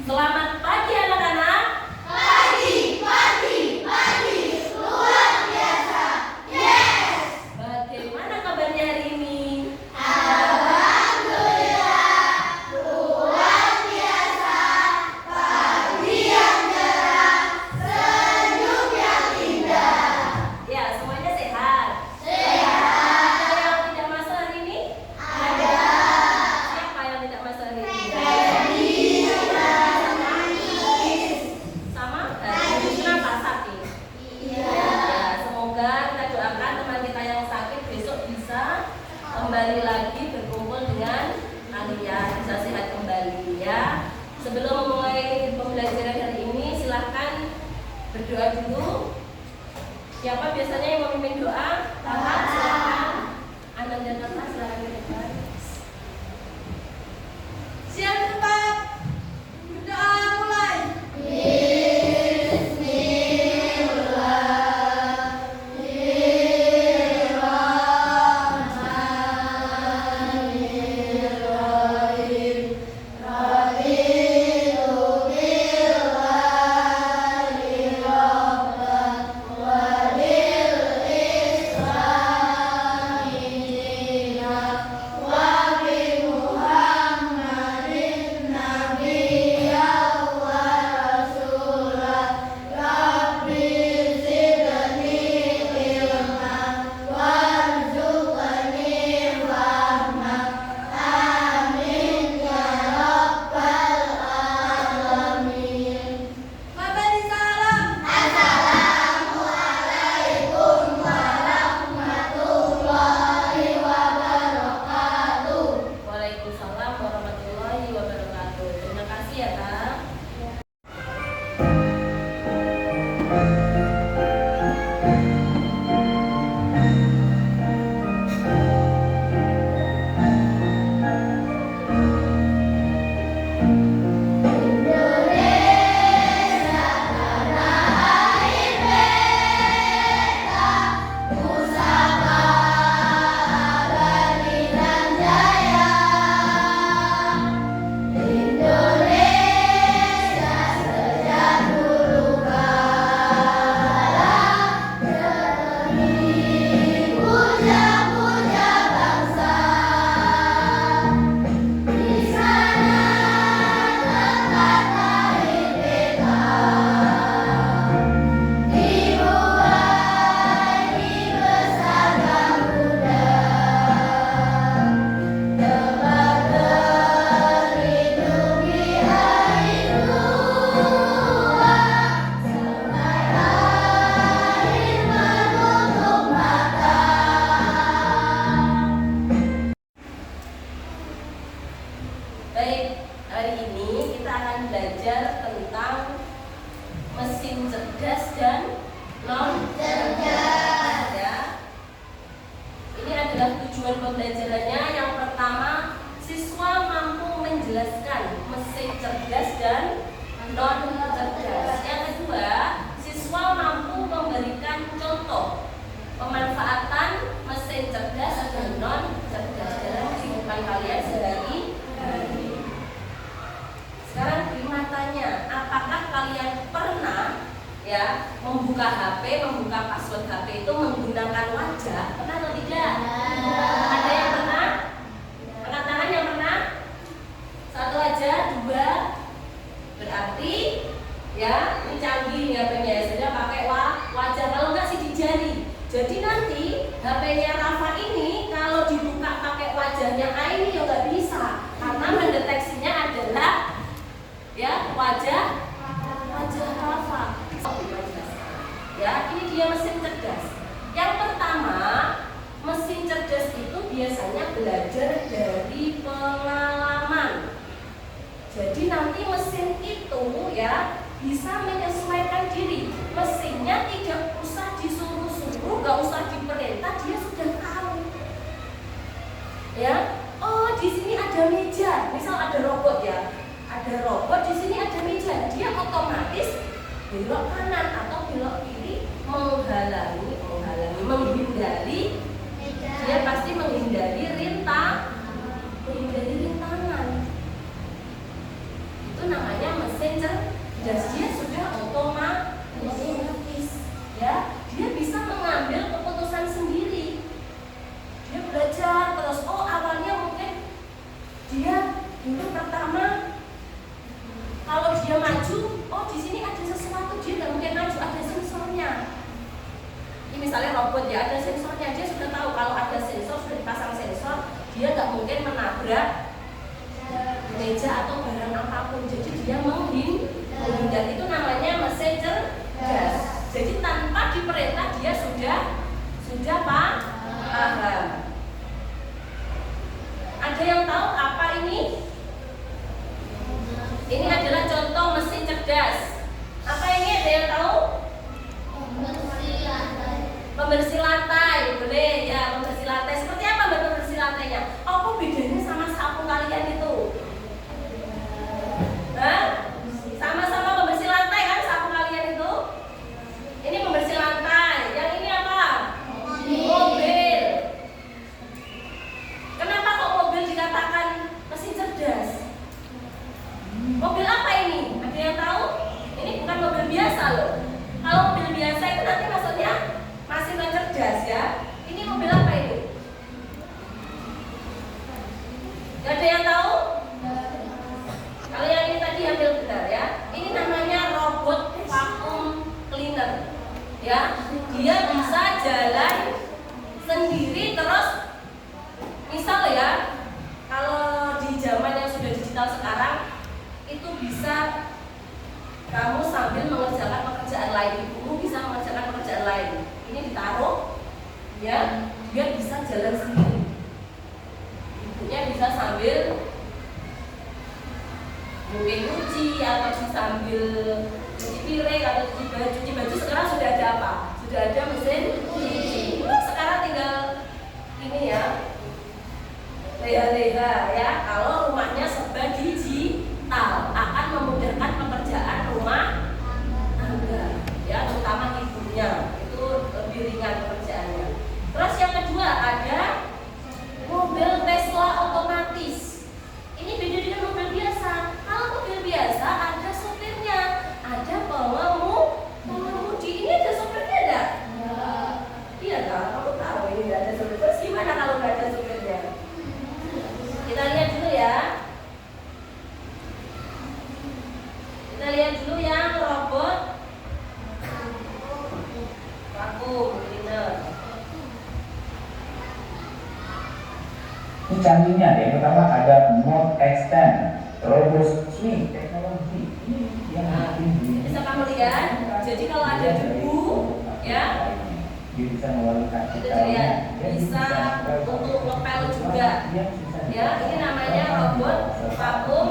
Selamat pagi anak-anak. Pagi, pagi, pagi, luar biasa. Yes. Bagaimana kabarnya hari ini? Alhamdulillah, luar biasa. Pagi yang cerah, senyum yang indah. Ya, semuanya sehat. Sehat. Ada yang tidak masuk hari ini? Ada. Siapa yang tidak masuk hari ini? Sama? Kenapa sakit? Iya. Ya, semoga kita doakan teman kita yang sakit besok bisa kembali lagi berkumpul dengan kalian, bisa sehat kembali ya. Sebelum memulai pembelajaran hari ini, silahkan berdoa dulu. Siapa biasanya yang memimpin doa? Kakak, silakan. Anak dan kakak silakan ke depan. Siap tempat. Berdoa mulai. Waalaikumsalam warahmatullahi wabarakatuh. Terima kasih ya Kak. Baik, hari ini kita akan belajar tentang mesin cerdas dan non cerdas ya. Ini adalah tujuan pembelajarannya. Yang pertama, siswa mampu menjelaskan mesin cerdas dan non cerdas. Yang kedua, siswa mampu memberikan contoh pemanfaatan mesin cerdas dan non cerdas dalam kehidupan kalian sehari-hari. Sekarang beri tanya, apakah kalian pernah ya membuka HP, membuka password HP itu menggunakan wajah? Pernah atau tidak? Ada yang pernah? Angkat tangan yang pernah? Satu aja, dua. Berarti ya ini canggih nih HP-nya, sudah pakai wajah, kalau enggak sih di jari. Jadi nanti HP-nya Rafa ini kalau dibuka pakai wajahnya Aini ya nggak bisa, karena mendeteksinya adalah ya wajah Rafa. Ya, ini dia mesin cerdas. Yang pertama, mesin cerdas itu biasanya belajar dari pengalaman. Jadi nanti mesin itu ya bisa menyesuaikan diri. Mesinnya tidak usah disuruh-suruh, nggak usah diperintah, dia sudah tahu. Ya, oh di sini ada meja, misal ada robot ya. Ada robot di sini, ada meja, dia otomatis belok kanan atau belok kiri menghindari. Dia pasti menghindari rintangan. Itu namanya mesin misalnya robot ya, ada sensornya, dia sudah tahu kalau ada sensor, sudah dipasang sensor, dia nggak mungkin menabrak meja atau barang apapun. Jadi dia menghindar. Itu namanya mesin cerdas. Jadi tanpa diperintah dia sudah paham. Ada yang tahu apa ini? Ini adalah contoh mesin cerdas. Apa ini, ada yang tahu? Pembersih lantai, boleh ya, pembersih lantai. Seperti apa pembersih lantainya? Apa bedanya sama sapu kalian itu? Hah? Sama-sama pembersih lantai kan sapu kalian itu? Ini pembersih lantai. Yang ini apa? Mobil. Kenapa kok mobil dikatakan mesin cerdas? Mobil apa ini? Ada yang tahu? Ini bukan mobil biasa loh. Kalau mobil biasa itu nanti maksudnya masih cerdas ya. Ini mobil apa ini? Gak ada yang tahu? Kalau yang ini tadi ambil benar ya. Ini namanya robot vacuum cleaner. Ya, dia bisa jalan sendiri terus. Misal ya, kalau di zaman yang sudah digital sekarang itu bisa kamu sambil mengerjakan pekerjaan lain, ibumu bisa mengerjakan pekerjaan lain. Ini ditaruh, ya, dia bisa jalan sendiri. Ibunya bisa sambil mungkin nyuci atau sambil cuci piring atau cuci baju. Sekarang sudah ada apa? Sudah ada mesin cuci. Sekarang tinggal ini ya, leha-leha ya. Kalau rumahnya serba digital akan memudahkan pekerjaan rumah tangga ya, terutama ibunya itu lebih ringan pekerjaannya. Terus yang kedua ada mobil Tesla otomatis. Ini beda dengan mobil biasa. Kalau mobil biasa ada supirnya, ada pengemudi. Ini ada supirnya enggak? Iya kan? Kamu tahu ini enggak ada supir. Terus gimana kalau enggak ada supirnya? Kita lihat dulu ya. Kita lihat dulu yang robot vacuum cleaner. Ini canggihnya, yang pertama ada Mode Extend, Robust Swing teknologi. Ini yang bisa kamu lihat. Jadi kalau ada debu, ya, dia bisa mengeluarkan itu dilihat, bisa untuk ngepel juga. Ya, ini namanya robot vacuum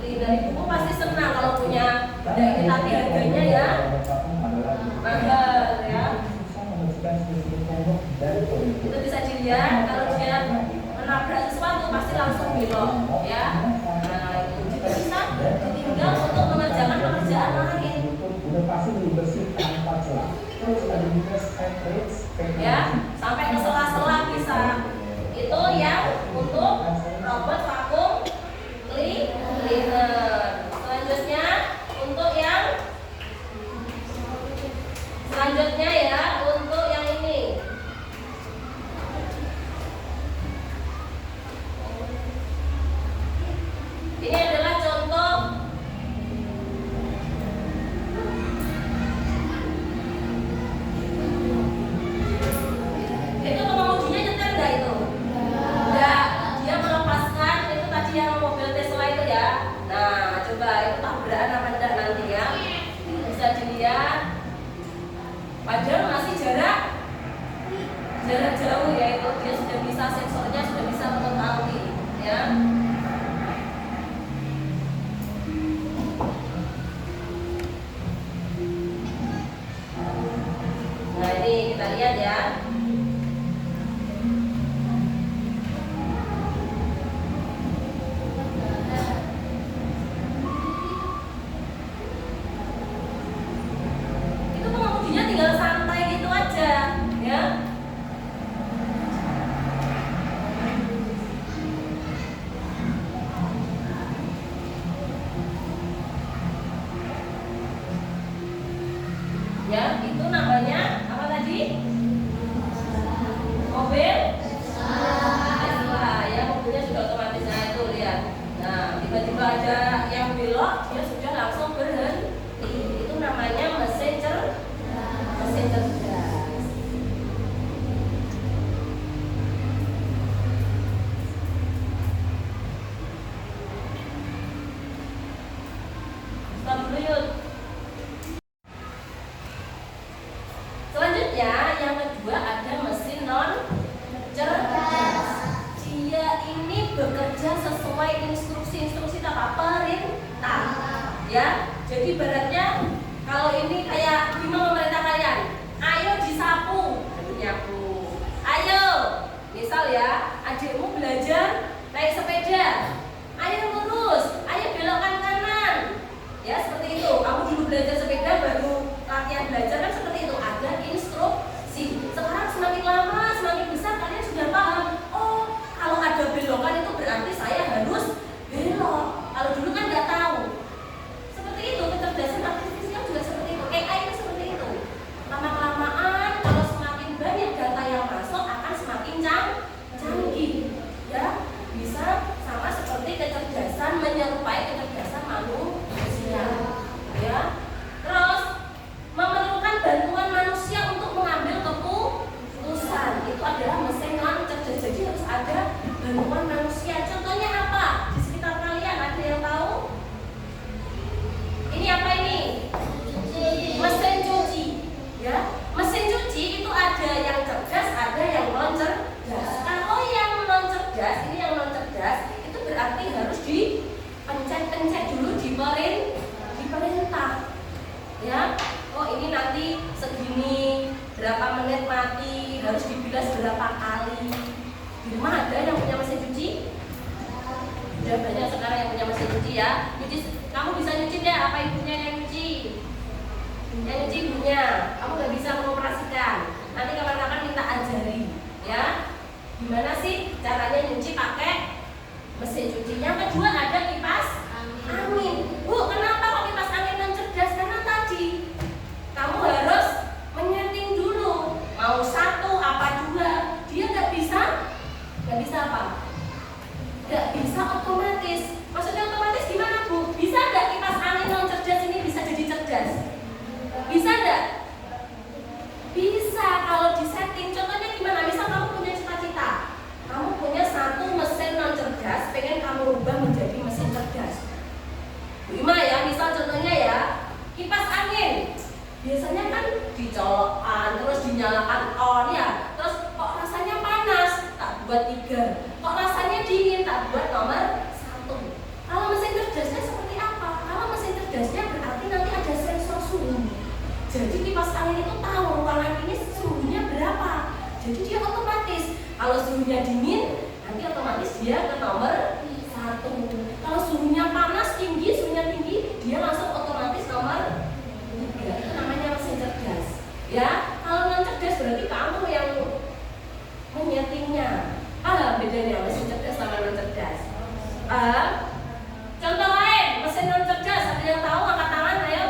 cleaner. Ibu pasti senang kalau punya benda ini, tapi harganya ya mahal ya. Itu bisa dilihat kalau dia menabrak sesuatu pasti langsung belok ya. Nah, itu juga bisa ditinggal untuk mengerjakan pekerjaan lain. Udah pasti bersih tanpa celah. Terus ada juga ya, sampai ke sela-sela bisa. Itu yang untuk robot vacuum cleaner. Selanjutnya untuk yang selanjutnya ya, untuk yang ini. Ini adalah contoh itu pengemudinya nyetir enggak itu? Enggak, dia melepaskan itu tadi yang mobil Tesla itu ya. Nah, coba itu tabrakan apa enggak nanti ya. Bisa dilihat. Padahal masih jarak jauh ya, itu dia sudah bisa, sensornya sudah bisa mengetahui ya. Nah, ini kita lihat ya. Itu pengemudinya tinggal santai gitu aja, ya. Ya, itu namanya apa tadi? Mobil Tesla ya, mobilnya sudah otomatis. Nah, itu lihat. Nah, tiba-tiba ada yang belok, dia sudah langsung berhenti. Itu namanya mesin cerdas. instruksi itu apa? Perintah. Ya, jadi ibaratnya kalau ini kayak gimana memerintah kalian? Ayo disapu, nyapu. Ayo, misal ya, adikmu belajar naik sepeda. Ayo lurus, ayo belokkan kanan. Ya, seperti itu. Kamu dulu belajar sepeda baru latihan belajar kan seperti itu. Ada instruksi. Sekarang semakin lama, semakin besar kalian sudah paham. Oh, kalau ada belokan itu berarti saya harus belok. Kalau dulu kan nggak tahu. Seperti itu, kecerdasan artifisial juga seperti itu. AI itu seperti itu. Lama-kelamaan kalau semakin banyak data yang masuk akan semakin canggih. Ya, bisa sama seperti kecerdasan menyerupai kecerdasan manusia. Ya. Terus memerlukan bantuan manusia untuk mengambil keputusan. Itu adalah mesin non-cerdas. Jadi harus ada bantuan manusia. Contohnya apa? Di sekitar kalian ada yang tahu? Ini apa ini? Mesin cuci. Ya, mesin cuci itu ada yang cerdas, ada yang non cerdas. Kalau yang non cerdas, ini yang non cerdas, itu berarti harus dipencet-pencet dulu diperintah. Ya, oh ini nanti segini, berapa menit mati, harus dibilas berapa kali. Di rumah ada yang punya mesin cuci? Sudah banyak sekarang yang punya mesin cuci ya. Nyuci, kamu bisa nyuci deh, apa ibunya yang nyuci? Yang nyuci ibunya, kamu nggak bisa mengoperasikan. Nanti kapan-kapan minta ajari, ya. Gimana sih caranya nyuci pakai mesin cuci? Yang kedua ada kipas angin. Bu, kenapa kok kipas angin non cerdas? Karena tadi kamu harus menyeting dulu. Mau satu apa dua? Dia nggak bisa apa? Nggak bisa otomatis. Maksudnya otomatis gimana Bu? Bisa nggak kipas angin non cerdas ini bisa jadi cerdas? Bisa nggak? Bisa kalau disetting. Contohnya gimana? Misal kamu punya cita-cita, kamu punya satu mesin non cerdas, pengen kamu rubah menjadi mesin cerdas. Ima ya, misal contohnya ya, kipas angin. Biasanya kan dicolokkan, terus dinyalakan on ya. Terus kok rasanya panas, tak buat 3. Kok rasanya dingin, tak buat nomor 1. Kalau mesin cerdasnya seperti apa? Kalau mesin cerdasnya berarti nanti ada sensor suhu. Jadi kipas angin itu tahu ruangan ini suhunya berapa. Jadi dia otomatis. Kalau suhunya dingin, nanti otomatis dia ke nomor 1. Kalau suhunya panas tinggi, dia langsung otomatis nomor 3. Itu namanya mesin cerdas. Ya, kalau non cerdas berarti kamu yang menyetingnya. Paham bedanya mesin cerdas sama non cerdas? Contoh lain, mesin non cerdas ada yang tahu? Angkat tangan, ayo.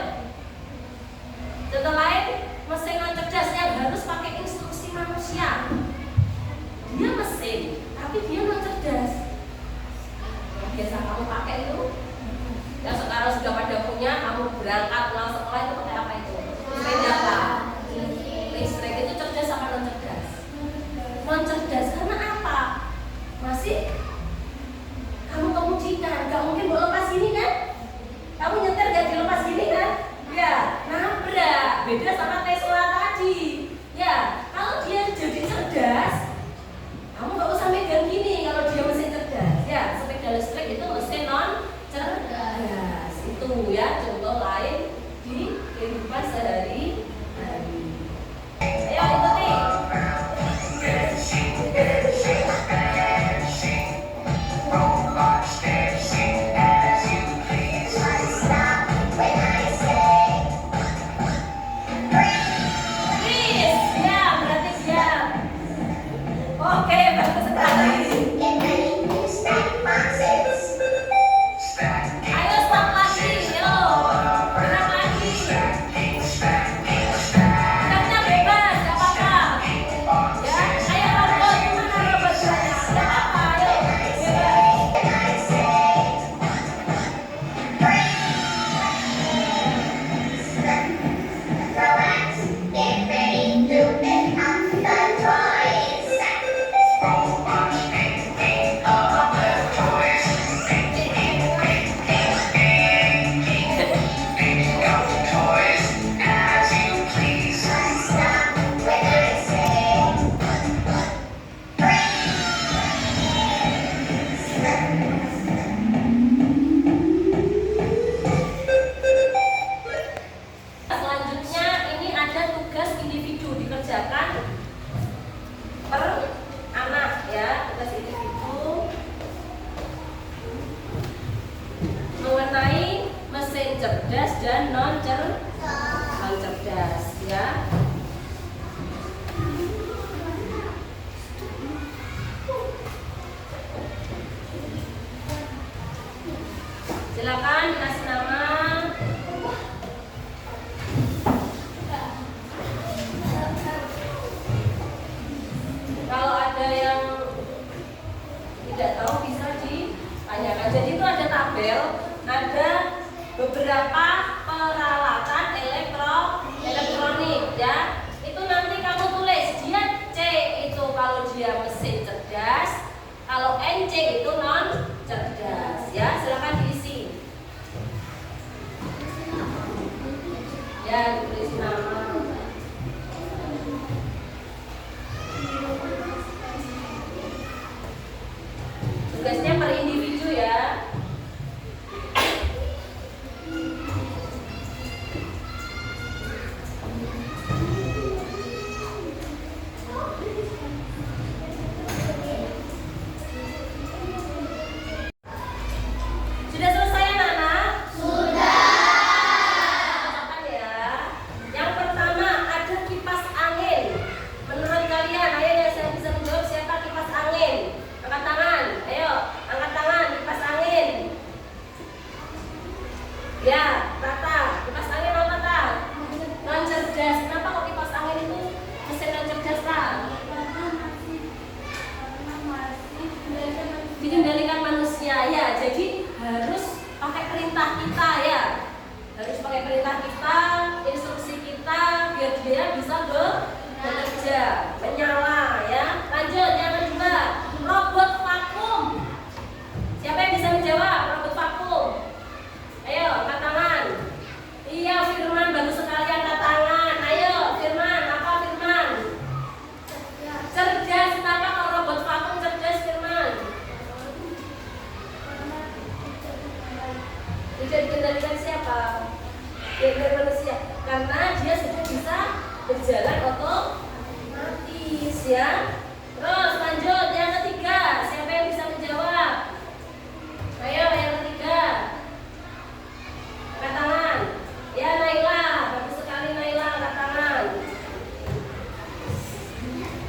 Contoh lain, mesin non cerdas yang harus pakai instruksi manusia. Dia mesin, tapi dia non cerdas. Yang biasa kamu pakai itu, yang sekarang sudah pada punya, kamu berangkat pulang sekolah itu pakai apa itu? Sepeda apa? Listrik. Itu cerdas apa non cerdas? Non cerdas karena apa? Masih kamu kemudikan, gak mungkin bawa lepas gini kan? Kamu nyetir gak dilepas gini kan? Ya, nabrak. Beda sama Tesla tadi. Ya, kalau dia jadi cerdas, kamu gak usah megang gini kalau dia mesin cerdas. Ya, sepeda listrik itu mesin non cerdas. Itu ya contoh lain di kehidupan sehari-hari. Ayo ikuti. Oke, bagus sekali. Ayo stop lagi, yo. Gerak lagi. cerdas dan non cerdas ya. Silakan dikasih nama. Kalau ada yang tidak tahu bisa ditanyakan. Jadi itu ada tabel, ada beberapa peralatan elektronik ya. Itu nanti kamu tulis dia C itu kalau dia mesin cerdas, kalau NC itu non cerdas ya. Silakan diisi. Ya, ditulis nama. Tugasnya per individu ya. Sudah selesai anak-anak? Sudah. Catat ya. Yang pertama ada kipas angin. Menurut kalian, ayo yang saya bisa menjawab siapa kipas angin? Angkat tangan. Ayo, angkat tangan kipas angin. Ya, Tata. Kipas angin non Tata. Non cerdas. Kenapa kok kipas angin itu mesin non cerdas, Kak? Dikendalikan manusia ya. Jadi harus pakai perintah kita ya. Harus pakai perintah kita, instruksi kita biar dia bisa bekerja, menyala ya. Lanjut yang kedua, robot vakum. Siapa yang bisa menjawab robot vakum? Ayo, angkat tangan. Iya, Firman bagus sekali angkat tangan. Ayo, Firman, apa Firman? Cerdas. Kenapa kalau robot vakum cerdas, Firman? Tidak dikendalikan siapa? Dari manusia. Karena dia sudah bisa berjalan otomatis ya. Terus lanjut yang ketiga. Siapa yang bisa menjawab? Ayo yang ketiga. Angkat tangan. Ya Naila, bagus sekali Naila, angkat tangan.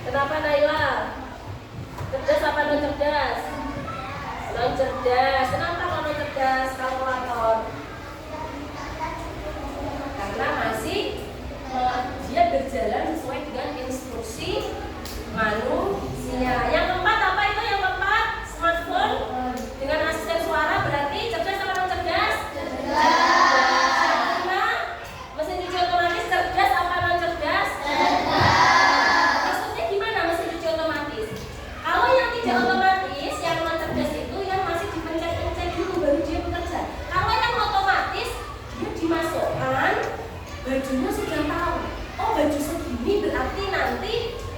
Kenapa Naila? Cerdas apa non cerdas? Non cerdas. Kenapa kalau non cerdas? Kalkulator. Karena masih dia berjalan sesuai dengan instruksi manusia. Yang keempat apa itu? Yang keempat smartphone dengan asisten suara berarti cerdas apa non cerdas? Cerdas. Karena mesin cuci otomatis cerdas apa non cerdas? Cerdas. Maksudnya gimana mesin cuci otomatis? Kalau yang tidak otomatis, yang non cerdas itu yang masih dipencet-pencet dulu baru dia bekerja. Kalau yang otomatis dia dimasukkan, bajunya sudah tahu. Oh baju segini berarti nanti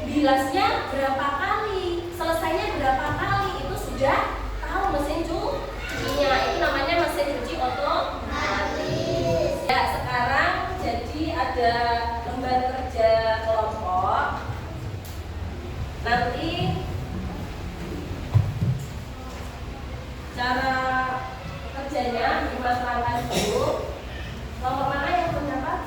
bilasnya berapa kali, selesainya berapa kali, itu sudah tahu mesin cucinya. Itu namanya mesin cuci otomatis. Ya sekarang jadi ada lembar kerja kelompok. Nanti cara kerjanya dimasukkan dulu. Kelompok mana yang mendapat?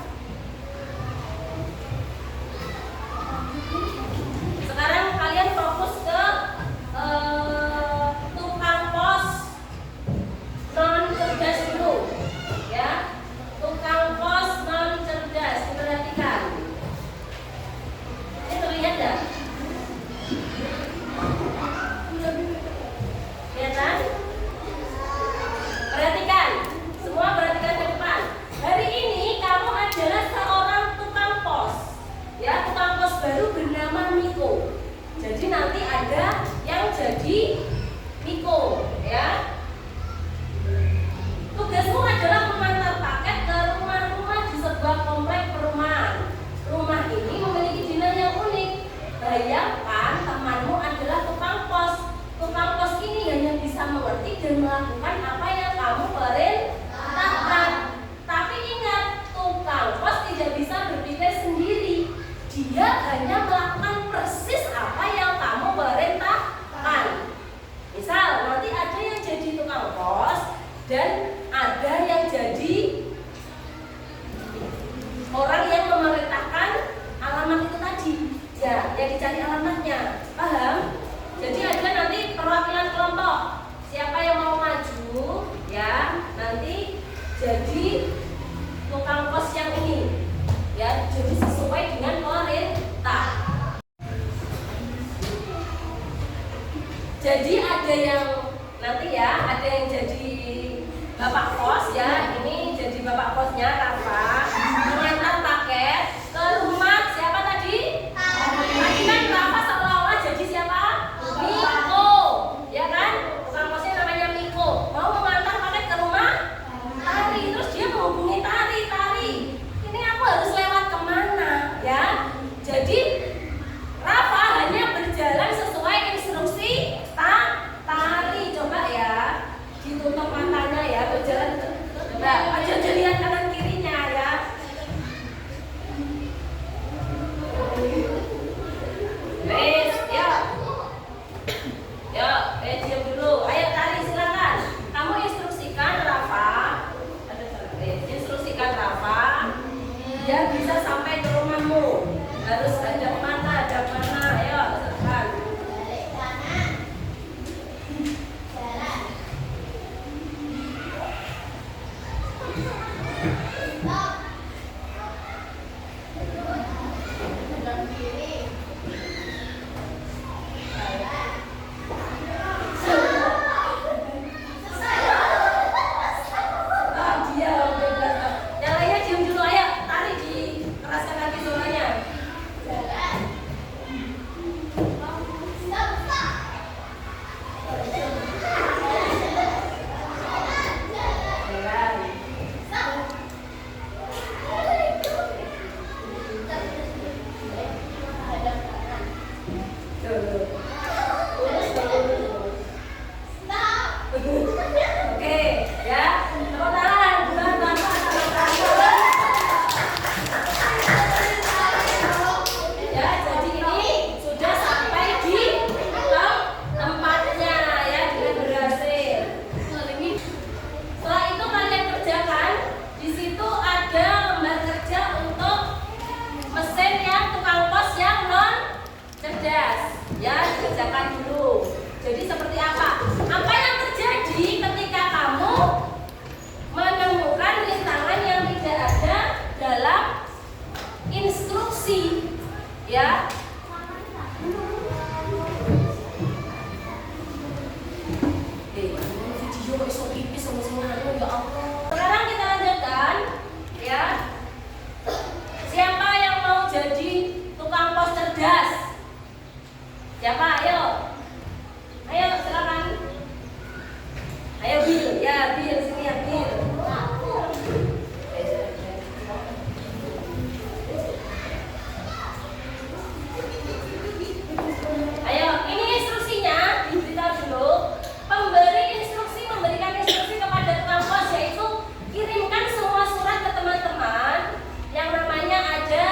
Sekarang kalian fokus ke tukang pos non cerdas dulu, ya. Tukang pos non cerdas, diperhatikan. Ini terlihat nggak? Kelihatan? Perhatikan, semua perhatikan ke depan. Hari ini kamu adalah seorang tukang pos, ya. Tukang pos baru bernama Miko. Jadi nanti ada yang jadi Miko, ya. Tugasmu adalah mengantar paket ke rumah-rumah di sebuah komplek perumahan. Rumah ini memiliki desain yang unik. Bayangkan temanmu adalah tukang pos. Tukang pos ini hanya bisa mengerti dan melakukan apa yang kamu perintahkan. Tapi ingat, tukang pos tidak bisa berpikir sendiri. Dia hanya melakukan persis apa yang kamu perintahkan. Misal nanti ada yang jadi tukang pos dan ada yang jadi Jadi ada yang nanti ya, ada yang jadi bapak kos ya. Ini jadi bapak kosnya Rafa mengantar paket ke rumah siapa tadi? Tadi kan Rafa seolah-olah jadi siapa? Miko, ya kan? Tukang kosnya namanya Miko. Mau mengantar paket ke rumah Tari, terus dia menghubungi Tari. Ini aku harus lewat kemana? Ya. Jadi Rafa hanya berjalan sesuai instruksi Tari. Coba ya, ditutup matanya ya, berjalan. Coba aja lihat kanan kirinya ya. Wes, ya. Diam dulu. Ayo Tari silakan. Kamu instruksikan Rafa. Instruksikan Rafa. Dia bisa sampai ke rumahmu. Harus ada mana. Ayo, silakan. Balik kanan. Jalan. Stop. Belok kiri. Jalan. Dia bebas. Yang lainnya diam dulu. Ayo, Tari dikeraskan lagi suaranya. Jalan. Stop. Jalan. Dulu. Oke, ya. Tepuk tangan. Bukan tangan. Ya, jadi ini sudah sampai di tempatnya ya dengan berhasil. Setelah itu kalian kerjakan. Di situ ada lembar kerja untuk mesin yang tukang pos yang non cerdas. Ya, dikerjakan dulu. Jadi seperti apa? Apa yang terjadi ketika kamu menemukan rintangan yang tidak ada dalam instruksi? Ya. Video esok pipis sama semuanya ya Allah. Sekarang kita lanjutkan ya. Siapa yang mau jadi tukang pos cerdas? Siapa? Ayo silakan. Ayo Bil, ya Bil sini ya Bil. Ayo, ini instruksinya diberitahu dulu. Pemberi instruksi memberikan instruksi kepada tukang pos, yaitu kirimkan semua surat ke teman-teman yang namanya ada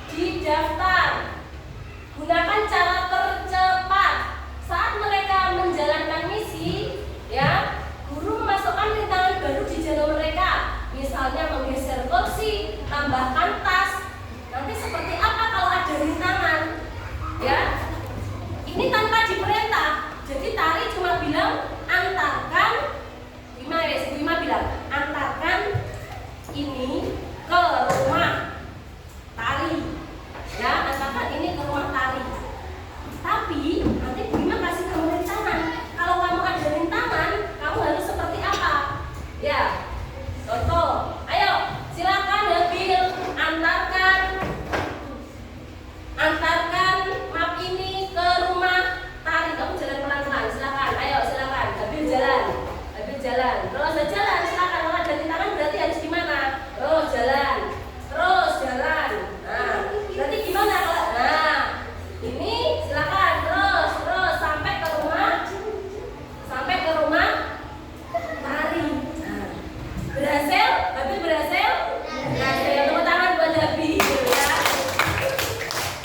di daftar. Gunakan cara tercepat saat mereka menjalankan misi. Ya, guru memasukkan rintangan baru di jalur mereka. Misalnya menggeser kursi, tambahkan tas. Nanti seperti apa kalau ada rintangan? Ya. Ini tanpa diperintah. Jadi Tari cuma bilang antarkan. Bima bilang antarkan ini ke rumah Tari. Ya, antarkan ini ke rumah Tari. Tapi nanti Bima kasih kamu rintangan. Kalau kamu ada rintangan, kamu harus seperti apa? Ya. Contoh. Ayo, silakan Habil antarkan map ini ke rumah Tari. Kamu jalan pelan-pelan, silakan. Ayo, silakan. Habil jalan. Terus jalan, silakan. Kalau ada rintangan berarti harus gimana? Terus jalan. Nah, berarti gimana kalau? Nah, ini silakan terus sampai ke rumah Tari. Nah, berhasil? Habil berhasil? Berhasil. Tepuk tangan buat Habil ya.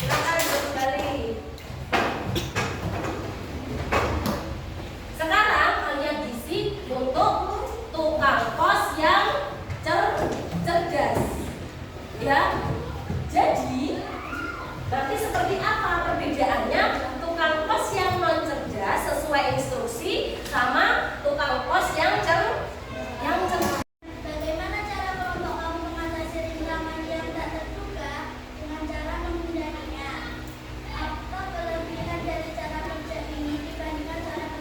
Silakan kembali. Sekarang kalian isi untuk tukang pos yang cerdas. Ya. Jadi nanti seperti apa perbedaannya tukang pos yang non cerdas sesuai instruksi sama tukang pos yang cerdas? Bagaimana cara kelompok kamu mengatasi rintangan yang tak terduga dengan cara menghindarinya? Apa kelebihan dari cara kerja ini dibandingkan cara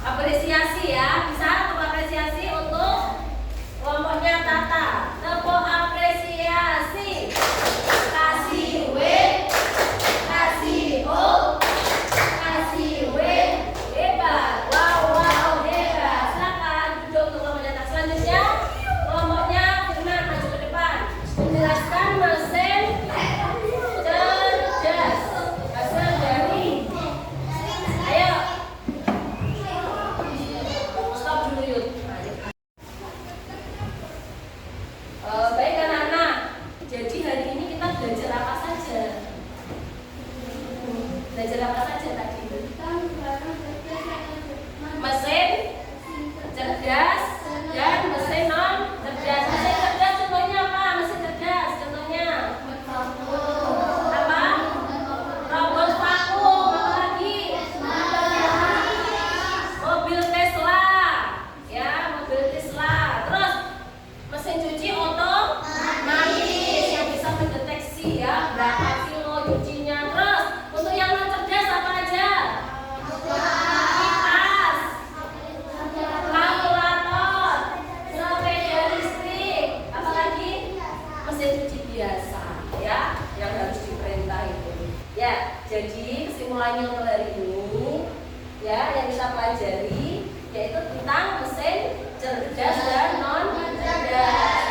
Apresiasi ya, bisa tepuk apresiasi untuk kelompoknya Tata. Tepuk apresiasi. Kasih W, kasih O, kasih W. Hebat, wow hebat. Silakan duduk untuk kelompoknya Tata. Selanjutnya kelompoknya Firman maju ke depan. Menjelaskan mesin cerdas. Hasil dari, ayo. Stop dulu yuk. Baik anak-anak. Jadi hari ini kita belajar apa saja? Belajar apa saja tadi? Mesin cerdas dan mesin non cerdas. Mesin cerdas contohnya apa? Mesin cerdas contohnya apa? Robot vakum. Apa lagi? Mobil Tesla. Ya, mobil Tesla. Terus mesin cuci otomatis yang bisa mendeteksi ya berapa kilo cucinya. Terus untuk yang non cerdas apa aja? Kipas, kalkulator, sepeda listrik, apalagi mesin cuci biasa ya yang harus diperintah itu. Ya, jadi kesimpulannya untuk hari ini ya yang kita pelajari yaitu tentang mesin cerdas dan non cerdas.